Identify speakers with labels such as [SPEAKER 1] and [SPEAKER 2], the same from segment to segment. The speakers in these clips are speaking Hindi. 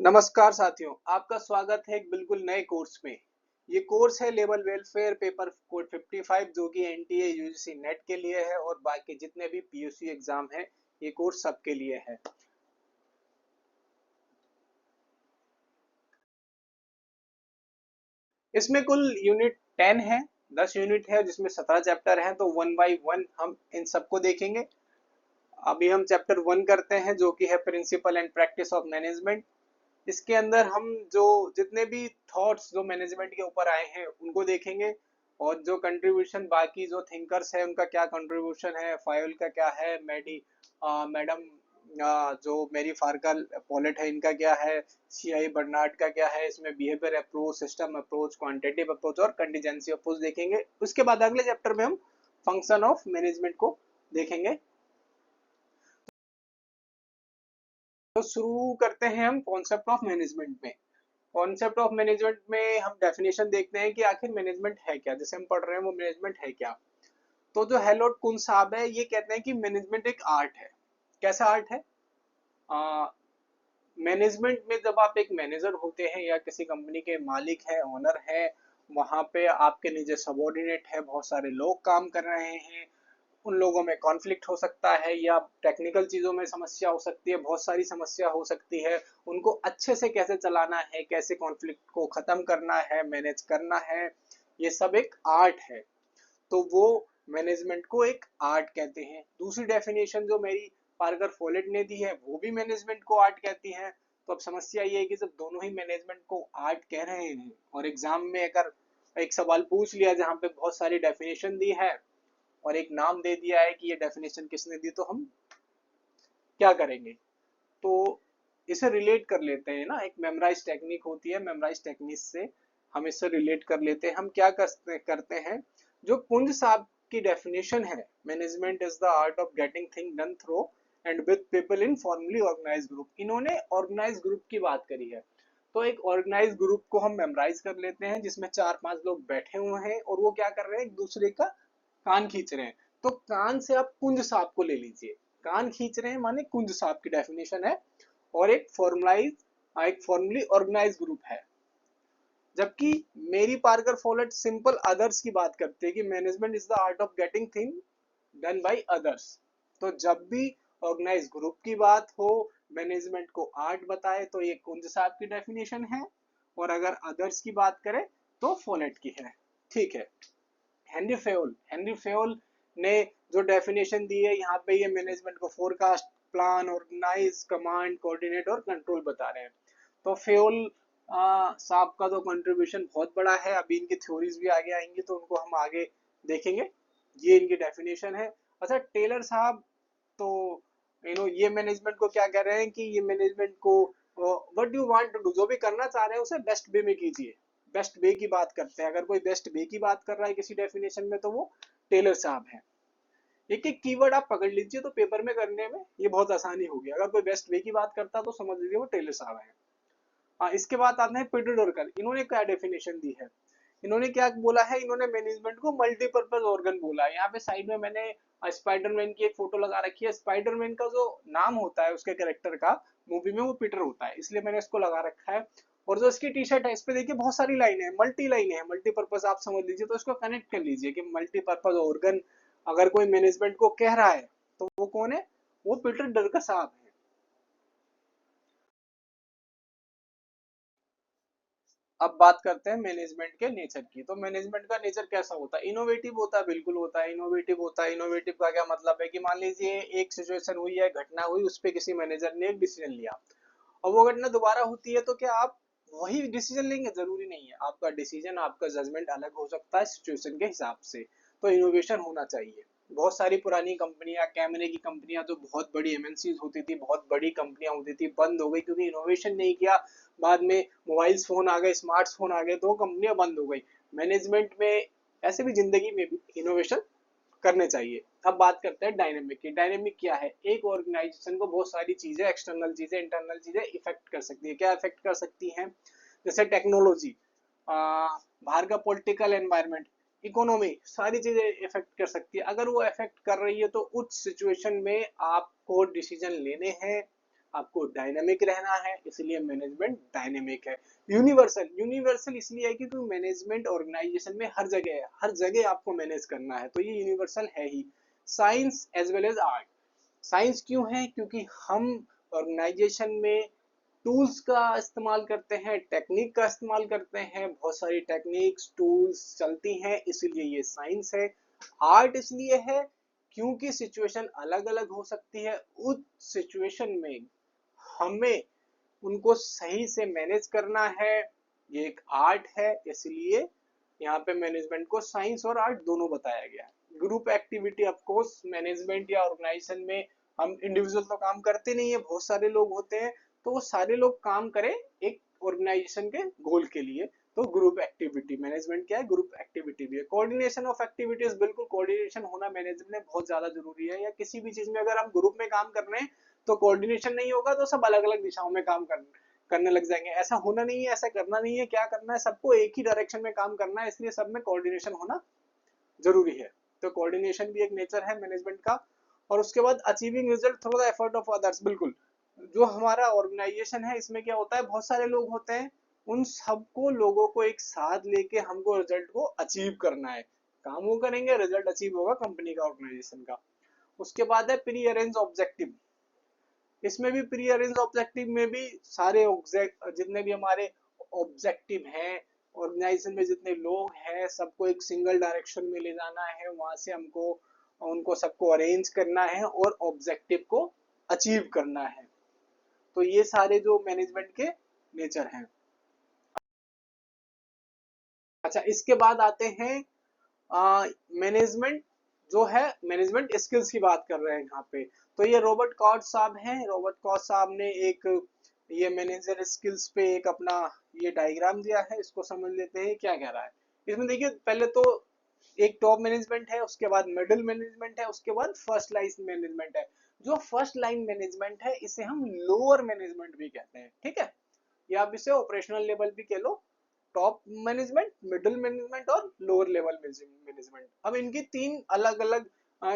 [SPEAKER 1] नमस्कार साथियों, आपका स्वागत है एक बिल्कुल नए कोर्स में। ये कोर्स है लेबर वेलफेयर पेपर कोड 55 जो कि एनटीए यूजीसी नेट के लिए है और बाकी जितने भी पीयूसी एग्जाम है ये कोर्स सबके लिए है। इसमें कुल यूनिट 10 है, 10 यूनिट है जिसमें 17 चैप्टर हैं, तो वन बाय वन हम इन सबको देखेंगे। अभी हम चैप्टर 1 करते हैं जो कि है principle and practice of management. इसके अंदर हम जो जितने भी थॉट्स जो मैनेजमेंट के ऊपर आए हैं उनको देखेंगे और जो कंट्रीब्यूशन बाकी जो थिंकर्स है उनका क्या कंट्रीब्यूशन है, फायोल का क्या है, मैडम जो मेरी फार्कल पॉलेट है इनका क्या है, सीआई बर्नार्ड का क्या है, इसमें behaviour approach, system approach, quantitative approach और कंटीजेंसी अप्रोच देखेंगे। उसके बाद अगले चैप्टर में हम फंक्शन ऑफ मैनेजमेंट को देखेंगे। तो शुरू करते हैं हम कॉन्सेप्ट ऑफ मैनेजमेंट में। कॉन्सेप्ट ऑफ मैनेजमेंट में हम डेफिनेशन देखते हैं कि आखिर मैनेजमेंट है क्या, जैसे हम पढ़ रहे हैं वो मैनेजमेंट है क्या। तो जो हेलोड कुन साहब है ये कहते हैं कि मैनेजमेंट एक आर्ट है। कैसा आर्ट है? मैनेजमेंट में जब आप एक मैनेजर होते हैं या किसी कंपनी के मालिक है, ओनर है, वहां पे आपके नीचे सबॉर्डिनेट है, बहुत सारे लोग काम कर रहे हैं, उन लोगों में कॉन्फ्लिक्ट हो सकता है या टेक्निकल चीजों में समस्या हो सकती है, बहुत सारी समस्या हो सकती है। उनको अच्छे से कैसे चलाना है, कैसे कॉन्फ्लिक्ट को खत्म करना है, मैनेज करना है, ये सब एक आर्ट है। तो वो मैनेजमेंट को एक आर्ट कहते हैं। दूसरी डेफिनेशन जो मेरी पार्कर फोलेट ने दी है वो भी मैनेजमेंट को आर्ट कहती है। तो अब समस्या ये है कि जब दोनों ही मैनेजमेंट को आर्ट कह रहे हैं और एग्जाम में अगर एक सवाल पूछ लिया जहाँ पे बहुत सारी डेफिनेशन दी है और एक नाम दे दिया है कि ये डेफिनेशन किसने दी, तो हम क्या करेंगे? तो इसे रिलेट कर लेते हैं ना, एक मेमोराइज टेक्निक होती है, मेमोराइज टेक्निक से हम इससे रिलेट कर लेते हैं। हम क्या करते हैं, जो कुंज साहब की डेफिनेशन है, management is the art of getting thing done through and with people in formally organise group. इन्होंने ऑर्गेनाइज ग्रुप की बात करी है। तो एक ऑर्गेनाइज ग्रुप को हम मेमोराइज कर लेते हैं जिसमें 4-5 लोग बैठे हुए हैं और वो क्या कर रहे हैं, एक दूसरे का कान खींच रहे हैं। तो कान से आप कुंज साहब को ले लीजिए, कान खींच रहे हैं माने कुंज साहब की डेफिनेशन है। और एक फॉर्मली ऑर्गेनाइज ग्रुप है। जबकि मेरी पार्कर फोलेट सिंपल अदर्स की बात करते हैं कि management is the art of getting thing done by others. तो जब भी ऑर्गेनाइज ग्रुप की बात हो, मैनेजमेंट को आर्ट बताए तो ये कुंज साहब की डेफिनेशन है, और अगर अदर्स की बात करें तो फोलेट की है। ठीक है। हेनरी फेयोल ने जो डेफिनेशन दी है यहाँ पे, ये मैनेजमेंट को forecast, plan, organise, command, coordinate और कंट्रोल बता रहे हैं। तो फेयोल साहब का तो कंट्रीब्यूशन बहुत बड़ा है। अभी इनकी थ्योरीज भी आगे आएंगी तो उनको हम आगे देखेंगे। ये इनकी डेफिनेशन है। अच्छा, टेलर साहब तो ये मैनेजमेंट को क्या कह रहे हैं कि ये मैनेजमेंट को what you want to do, जो भी करना चाह रहे हैं उसे बेस्ट वे में कीजिए। बेस्ट वे की बात करते हैं। अगर कोई बेस्ट वे की बात कर रहा है किसी डेफिनेशन में तो वो टेलर साहब है। एक एक कीवर्ड आप पकड़ लीजिए तो पेपर में करने में ये बहुत आसानी होगी। अगर कोई बेस्ट वे की बात करता तो समझ लीजिए वो टेलर साहब है। हाँ, इसके बाद आते हैं पीटर डोरकर। इन्होंने क्या डेफिनेशन दी है? इन्होंने क्या बोला है, इन्होंने मैनेजमेंट को मल्टीपर्पज ऑर्गन बोला है। यहाँ पे साइड में मैंने स्पाइडरमैन की एक फोटो लगा रखी है। स्पाइडरमैन का जो नाम होता है उसके कैरेक्टर का मूवी में वो पीटर होता है, इसलिए मैंने इसको लगा रखा है। और जो इसकी टी शर्ट है इस पे देखिए बहुत सारी लाइनें हैं, मल्टी लाइनें हैं, मल्टीपर्पज आप समझ लीजिए। तो इसको कनेक्ट कर लीजिए कि मल्टीपर्पज ऑर्गन अगर कोई मैनेजमेंट को कह रहा है तो वो कौन है? वो पीटर डरकर साहब है। अब बात करते हैं मैनेजमेंट के नेचर की। तो मैनेजमेंट का नेचर कैसा होता है? इनोवेटिव होता है, बिल्कुल होता है, इनोवेटिव होता है। इनोवेटिव का क्या मतलब है कि मान लीजिए एक सिचुएशन हुई है, घटना हुई, उस पर किसी मैनेजर ने एक डिसीजन लिया और वो घटना दोबारा होती है तो क्या आप वही डिसीजन लेंगे? जरूरी नहीं है। आपका डिसीजन, आपका जजमेंट अलग हो सकता है सिचुएशन के हिसाब से। तो इनोवेशन होना चाहिए। बहुत सारी पुरानी कंपनियां, कैमरे की कंपनियां जो बहुत बड़ी एमएनसी होती थी, बहुत बड़ी कंपनियां होती थी, बंद हो गई क्योंकि इनोवेशन नहीं किया। बाद में मोबाइल फोन आ गए, स्मार्टफोन आ गए तो कंपनियां बंद हो गई। मैनेजमेंट में ऐसे भी जिंदगी में भी इनोवेशन करने चाहिए। अब बात करते हैं डायनेमिक की। डायनेमिक क्या है? एक ऑर्गेनाइजेशन को बहुत सारी चीजें, एक्सटर्नल चीजें, इंटरनल चीजें इफेक्ट कर सकती है। क्या इफेक्ट कर सकती हैं? जैसे टेक्नोलॉजी, बाहर का पॉलिटिकल एनवायरनमेंट, इकोनॉमी, सारी चीजें इफेक्ट कर सकती है। अगर वो इफेक्ट कर रही है तो उस सिचुएशन में आपको डिसीजन लेने हैं, आपको डायनेमिक रहना है, इसलिए मैनेजमेंट डायनेमिक है। यूनिवर्सल, यूनिवर्सल इसलिए है क्योंकि मैनेजमेंट ऑर्गेनाइजेशन में हर जगह है, हर जगह आपको मैनेज करना है, तो ये यूनिवर्सल है ही। Science as well as art. Science क्यों है? क्योंकि हम ऑर्गेनाइजेशन में टूल्स का इस्तेमाल करते हैं, टेक्निक का इस्तेमाल करते हैं, बहुत सारी टेक्निक्स टूल्स चलती हैं, इसीलिए ये साइंस है। आर्ट इसलिए है क्योंकि सिचुएशन अलग अलग हो सकती है, उस सिचुएशन में हमें उनको सही से मैनेज करना है, ये एक आर्ट है, इसलिए यहाँ पे मैनेजमेंट को साइंस और आर्ट दोनों बताया गया है। Group activity, of course management या ऑर्गेनाइजेशन में हम इंडिविजुअल तो काम करते नहीं है, बहुत सारे लोग होते हैं, तो वो सारे लोग काम करें एक ऑर्गेनाइजेशन के गोल के लिए, तो ग्रुप एक्टिविटी। मैनेजमेंट क्या है? ग्रुप एक्टिविटी भी है। कोऑर्डिनेशन ऑफ एक्टिविटीज, बिल्कुल कोऑर्डिनेशन होना मैनेजमेंट में बहुत ज्यादा जरूरी है, या किसी भी चीज में अगर हम ग्रुप में काम कर रहे हैं तो कोऑर्डिनेशन नहीं होगा तो सब अलग अलग दिशाओं में काम करने लग जाएंगे। ऐसा होना नहीं है, ऐसा करना नहीं है। क्या करना है? सबको एक ही डायरेक्शन में काम करना है, इसलिए सब में कोऑर्डिनेशन होना जरूरी है। तो कोऑर्डिनेशन भी एक नेचर है मैनेजमेंट का। और उसके बाद achieving result through the effort of others, बिल्कुल जो हमारा ऑर्गेनाइजेशन है इसमें क्या होता है, बहुत सारे लोग होते हैं, उन सबको लोगों को एक साथ लेके हमको रिजल्ट को अचीव करना है। काम वो करेंगे, रिजल्ट अचीव होगा कंपनी का, ऑर्गेनाइजेशन का। उसके बाद है प्री अरेंज ऑब्जेक्टिव। इसमें भी प्री अरेंज ऑब्जेक्टिव में भी सारे जितने भी हमारे ऑब्जेक्टिव हैं, ऑर्गेनाइजेशन में जितने लोग हैं, सबको एक सिंगल डायरेक्शन में ले जाना है, वहां से हमको उनको सबको अरेंज करना है और ऑब्जेक्टिव को अचीव करना है। तो ये सारे जो मैनेजमेंट के नेचर हैं। अच्छा, इसके बाद आते हैं मैनेजमेंट जो है, मैनेजमेंट स्किल्स की बात कर रहे हैं यहाँ पे। तो ये रॉबर्ट कॉट साहब हैं, रॉबर्ट कॉट साहब ने एक ये मैनेजर स्किल्स पे एक अपना ये डायग्राम दिया है, इसको समझ लेते हैं क्या कह रहा है। इसमें देखिए, पहले तो एक टॉप मैनेजमेंट है, उसके बाद मिडिल मैनेजमेंट है, उसके बाद फर्स्ट लाइन मैनेजमेंट है। जो फर्स्ट लाइन मैनेजमेंट है इसे हम लोअर मैनेजमेंट भी कहते हैं, ठीक है, या आप इसे ऑपरेशनल लेवल भी कह लो। टॉप मैनेजमेंट, मिडिल मैनेजमेंट और लोअर लेवल मैनेजमेंट। अब इनकी तीन अलग अलग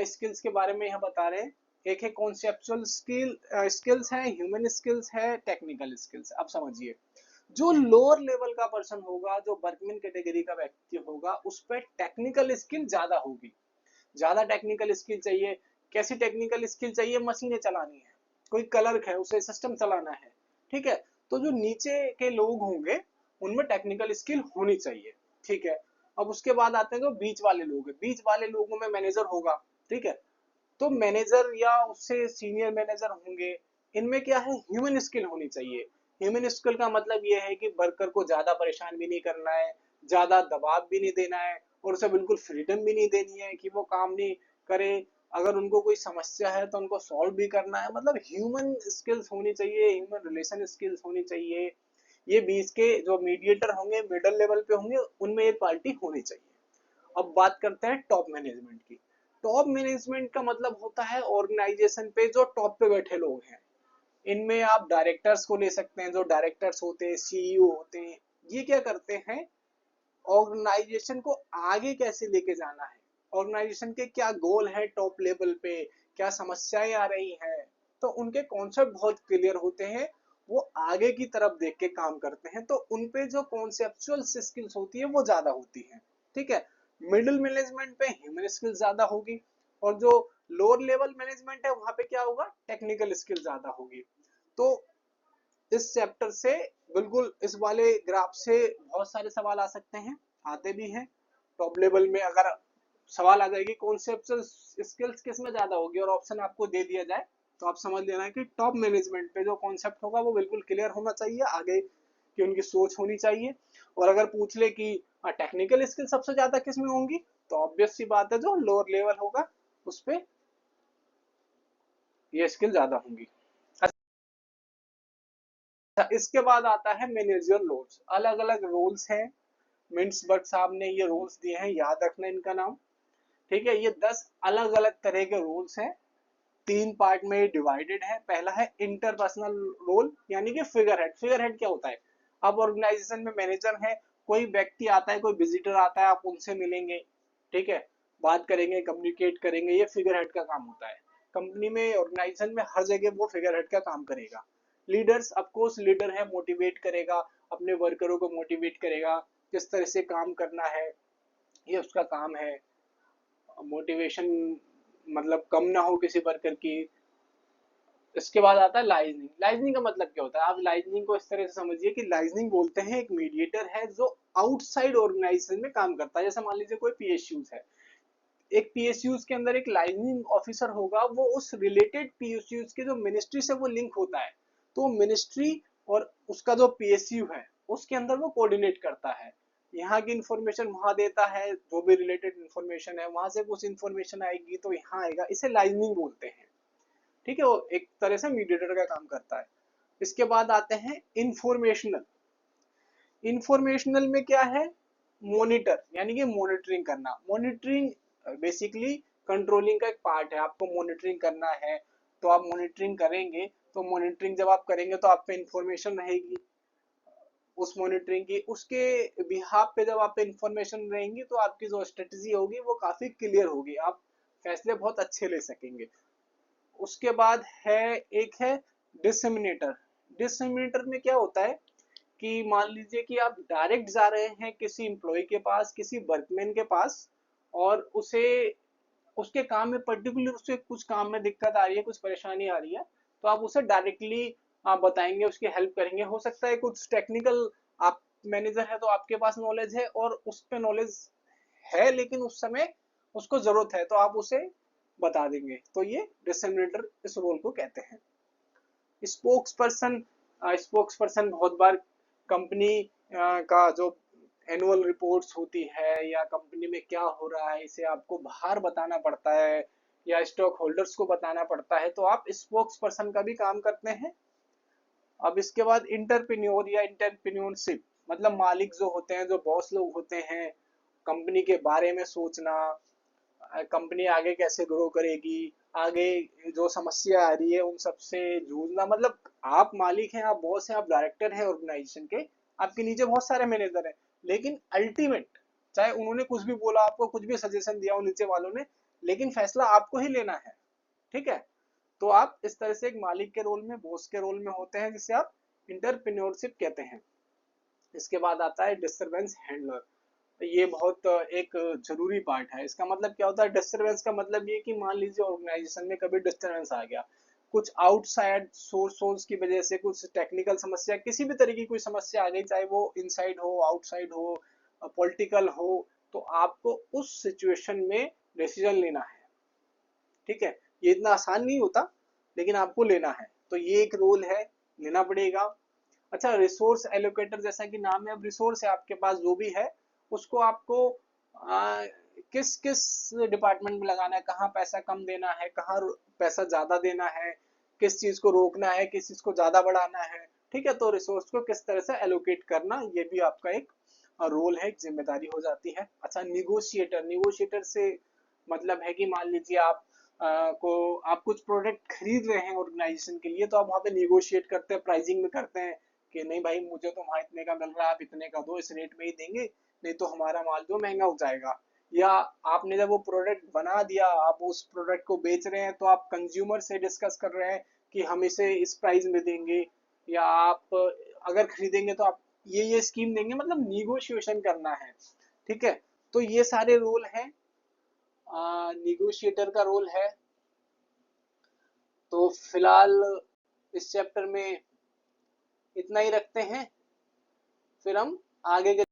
[SPEAKER 1] स्किल्स के बारे में यहाँ बता रहे हैं। एक है कॉन्सेप्चुअल स्किल्स है, ह्यूमन स्किल्स है, टेक्निकल स्किल्स। अब समझिए, जो लोअर लेवल का पर्सन होगा, जो वर्कमैन कैटेगरी का व्यक्ति होगा, उस पर टेक्निकल स्किल ज्यादा होगी, ज्यादा टेक्निकल स्किल चाहिए। कैसी टेक्निकल स्किल चाहिए? मशीनें चलानी है, कोई क्लर्क है उसे सिस्टम चलाना है, ठीक है। तो जो नीचे के लोग होंगे उनमें टेक्निकल स्किल होनी चाहिए, ठीक है। अब उसके बाद आते हैं जो बीच वाले लोग हैं, बीच वाले लोगों में मैनेजर होगा, ठीक है। तो मैनेजर या उससे सीनियर मैनेजर होंगे, इनमें क्या है, ह्यूमन स्किल होनी चाहिए। ह्यूमन स्किल का मतलब ये है कि वर्कर को ज्यादा परेशान भी नहीं करना है, ज्यादा दबाव भी नहीं देना है, और उसे बिल्कुल फ्रीडम भी नहीं देनी है कि वो काम नहीं करे। अगर उनको कोई समस्या है तो उनको सॉल्व भी करना है, मतलब ह्यूमन स्किल्स होनी चाहिए, ह्यूमन रिलेशन स्किल्स होनी चाहिए। ये बीच के जो मीडिएटर होंगे, मिडल लेवल पे होंगे, उनमें ये क्वालिटी होनी चाहिए। अब बात करते हैं टॉप मैनेजमेंट की। टॉप मैनेजमेंट का मतलब होता है ऑर्गेनाइजेशन पे जो टॉप पे बैठे लोग हैं। इनमें आप डायरेक्टर्स को ले सकते हैं, जो डायरेक्टर्स होते हैं, सीईओ होते हैं। ये क्या करते हैं, ऑर्गेनाइजेशन को आगे कैसे लेके जाना है, ऑर्गेनाइजेशन के क्या गोल है टॉप लेवल पे, क्या समस्याएं आ रही हैं, तो उनके कॉन्सेप्ट बहुत क्लियर होते हैं। वो आगे की तरफ देख के काम करते हैं, तो उनपे जो कॉन्सेप्चुअल स्किल्स होती है वो ज्यादा होती है, ठीक है। मिडिल मैनेजमेंट पे ह्यूमन स्किल्स ज्यादा होगी, और जो लोअर लेवल मैनेजमेंट है वहां पे क्या होगा, टेक्निकल स्किल ज्यादा होगी। तो इस चैप्टर से, बिल्कुल इस वाले ग्राफ से बहुत सारे सवाल आ सकते हैं, आते भी हैं। टॉप लेवल में अगर सवाल आ जाएगी कॉन्सेप्चुअल स्किल्स किस में ज्यादा होगी और ऑप्शन आपको दे दिया जाए, तो आप समझ लेना कि टॉप मैनेजमेंट पे जो कॉन्सेप्ट होगा वो बिल्कुल क्लियर होना चाहिए, आगे की उनकी सोच होनी चाहिए। और अगर पूछ ले कि टेक्निकल स्किल सबसे ज्यादा किस में होंगी, तो ऑब्वियस सी बात है जो लोअर लेवल होगा उस पर ये स्किल ज्यादा होंगी। अच्छा, इसके बाद आता है मैनेजर रोल्स। अलग अलग रोल्स हैं, मिंट्सबर्ग साहब ने ये रोल्स दिए हैं, याद रखना इनका नाम, ठीक है। ये 10 अलग अलग तरह के रोल्स हैं, तीन पार्ट में डिवाइडेड है। पहला है इंटरपर्सनल रोल, यानी कि फिगर हेड। फिगर हेड क्या होता है, अब ऑर्गेनाइजेशन में मैनेजर है, कोई व्यक्ति आता है, कोई विजिटर आता है, आप उनसे मिलेंगे, ठीक है, बात करेंगे, कम्युनिकेट करेंगे, ये फिगर हेड का काम होता है। कंपनी में, ऑर्गेनाइजेशन में हर जगह वो फिगर हेड का काम करेगा। लीडर्स, ऑफ कोर्स लीडर है, मोटिवेट करेगा, अपने वर्करों को मोटिवेट करेगा, किस तरह से काम करना है, ये उसका काम है। मोटिवेशन मतलब कम ना हो किसी वर्कर की। इसके बाद आता है लाइजनिंग। लाइजनिंग का मतलब क्या होता है? आप लाइजनिंग को इस तरह से समझिए कि लाइजनिंग बोलते हैं एक मीडिएटर है जो आउटसाइड ऑर्गेनाइजेशन में काम करता है। जैसे मान लीजिए कोई पीएसयूज है, एक पीएसयूज के अंदर एक लाइजनिंग ऑफिसर होगा, वो उस रिलेटेड पीएसयूज के जो मिनिस्ट्री से वो लिंक होता है, तो मिनिस्ट्री और उसका जो पीएसयू है उसके अंदर वो कोऑर्डिनेट करता है, यहाँ की इंफॉर्मेशन वहां देता है, जो भी रिलेटेड इंफॉर्मेशन है वहां से कुछ इंफॉर्मेशन आएगी तो यहाँ आएगा, इसे लाइजनिंग बोलते हैं। ठीक है, वो एक तरह से मीडिएटर का काम करता है। इसके बाद आते हैं इंफॉर्मेशनल। इंफॉर्मेशनल में क्या है? मॉनिटर, यानी कि मॉनिटरिंग करना। मॉनिटरिंग बेसिकली कंट्रोलिंग का एक पार्ट है। आपको मॉनिटरिंग करना है तो आप मॉनिटरिंग करेंगे, तो मॉनिटरिंग जब आप करेंगे तो आप पे इंफॉर्मेशन रहेगी उस मॉनिटरिंग की, उसके बिहाफ पे जब आप पे इंफॉर्मेशन रहेंगी तो आपकी जो स्ट्रेटजी होगी वो काफी क्लियर होगी, आप फैसले बहुत अच्छे ले सकेंगे। उसके बाद है, एक है डिसमिनेटर। डिसमिनेटर में क्या होता है कि मान लीजिए कि आप डायरेक्ट जा रहे हैं किसी एम्प्लॉय के पास, किसी वर्कमैन के पास, और उसे उसके काम में पर्टिकुलर, उससे कुछ काम में दिक्कत आ रही है, कुछ परेशानी आ रही है, तो आप उसे डायरेक्टली आप बताएंगे, उसकी हेल्प करेंगे। हो सकता है कुछ टेक्निकल, आप मैनेजर है तो आपके पास नॉलेज है और उस पे नॉलेज है, लेकिन उस समय उसको जरूरत है तो आप उसे बता देंगे, तो ये डिसमिनेटर इस रोल को कहते हैं। Spokes person. स्पोक्स पर्सन बहुत बार कंपनी का जो एनुअल रिपोर्ट्स होती है या कंपनी में क्या हो रहा है इसे आपको बाहर बताना पड़ता है या स्टॉक होल्डर्स को बताना पड़ता है, तो आप स्पोक्स पर्सन का भी काम करते हैं। अब इसके बाद इंटरप्रेन्योर या इंटरप्रेन्योरशिप, मतलब मालिक जो होते हैं, जो बॉस लोग होते हैं, कंपनी के बारे में सोचना, कंपनी आगे कैसे ग्रो करेगी, आगे जो समस्या आ रही है उन सबसे जूझना। मतलब आप मालिक हैं, आप बॉस हैं, आप डायरेक्टर हैं ऑर्गेनाइजेशन के, आपके नीचे बहुत सारे मैनेजर हैं, लेकिन अल्टीमेट, चाहे उन्होंने कुछ भी बोला, आपको कुछ भी सजेशन दिया हो नीचे वालों ने, लेकिन फैसला आपको ही लेना है। ठीक है, तो आप इस तरह से एक मालिक के रोल में, बॉस के रोल में होते हैं, जिसे आप इंटरप्रेन्योरशिप कहते हैं। इसके बाद आता है डिस्टरबेंस हैंडलर। ये बहुत एक जरूरी पार्ट है। इसका मतलब क्या होता है? डिस्टरबेंस का मतलब ये कि मान लीजिए ऑर्गेनाइजेशन में कभी डिस्टरबेंस आ गया, कुछ आउटसाइड सोर्स की वजह से, कुछ टेक्निकल समस्या, किसी भी तरह की कोई समस्या आ गई, चाहे वो इनसाइड हो, आउटसाइड हो, पॉलिटिकल हो, तो आपको उस सिचुएशन में डिसीजन लेना है। ठीक है, ये इतना आसान नहीं होता, लेकिन आपको लेना है, तो ये एक रोल है, लेना पड़ेगा। अच्छा, रिसोर्स एलोकेटर, जैसा कि नाम है, अब रिसोर्स है आपके पास जो भी है, उसको आपको किस किस डिपार्टमेंट में लगाना है, कहाँ पैसा कम देना है, कहाँ पैसा ज्यादा देना है, किस चीज को रोकना है, किस चीज को ज्यादा बढ़ाना है। ठीक है, तो रिसोर्स को किस तरह से एलोकेट करना, ये भी आपका एक रोल है, एक जिम्मेदारी हो जाती है। अच्छा, निगोशिएटर। निगोशिएटर से मतलब है कि मान लीजिए आप कुछ प्रोडक्ट खरीद रहे हैं ऑर्गेनाइजेशन के लिए, तो आप वहाँ पे निगोशिएट करते हैं, प्राइसिंग में करते हैं कि नहीं भाई, मुझे तो वहाँ इतने का मिल रहा है, आप इतने का दो, इस रेट में ही देंगे, नहीं तो हमारा माल जो महंगा हो जाएगा। या आपने जब वो प्रोडक्ट बना दिया, आप उस प्रोडक्ट को बेच रहे हैं, तो आप कंज्यूमर से डिस्कस कर रहे हैं कि हम इसे इस प्राइस में देंगे, या आप अगर खरीदेंगे तो आप ये स्कीम देंगे, मतलब निगोशिएशन करना है। ठीक है, तो ये सारे रोल हैं, निगोशिएटर का रोल है। तो फिलहाल इस चैप्टर में इतना ही रखते हैं, फिर हम आगे के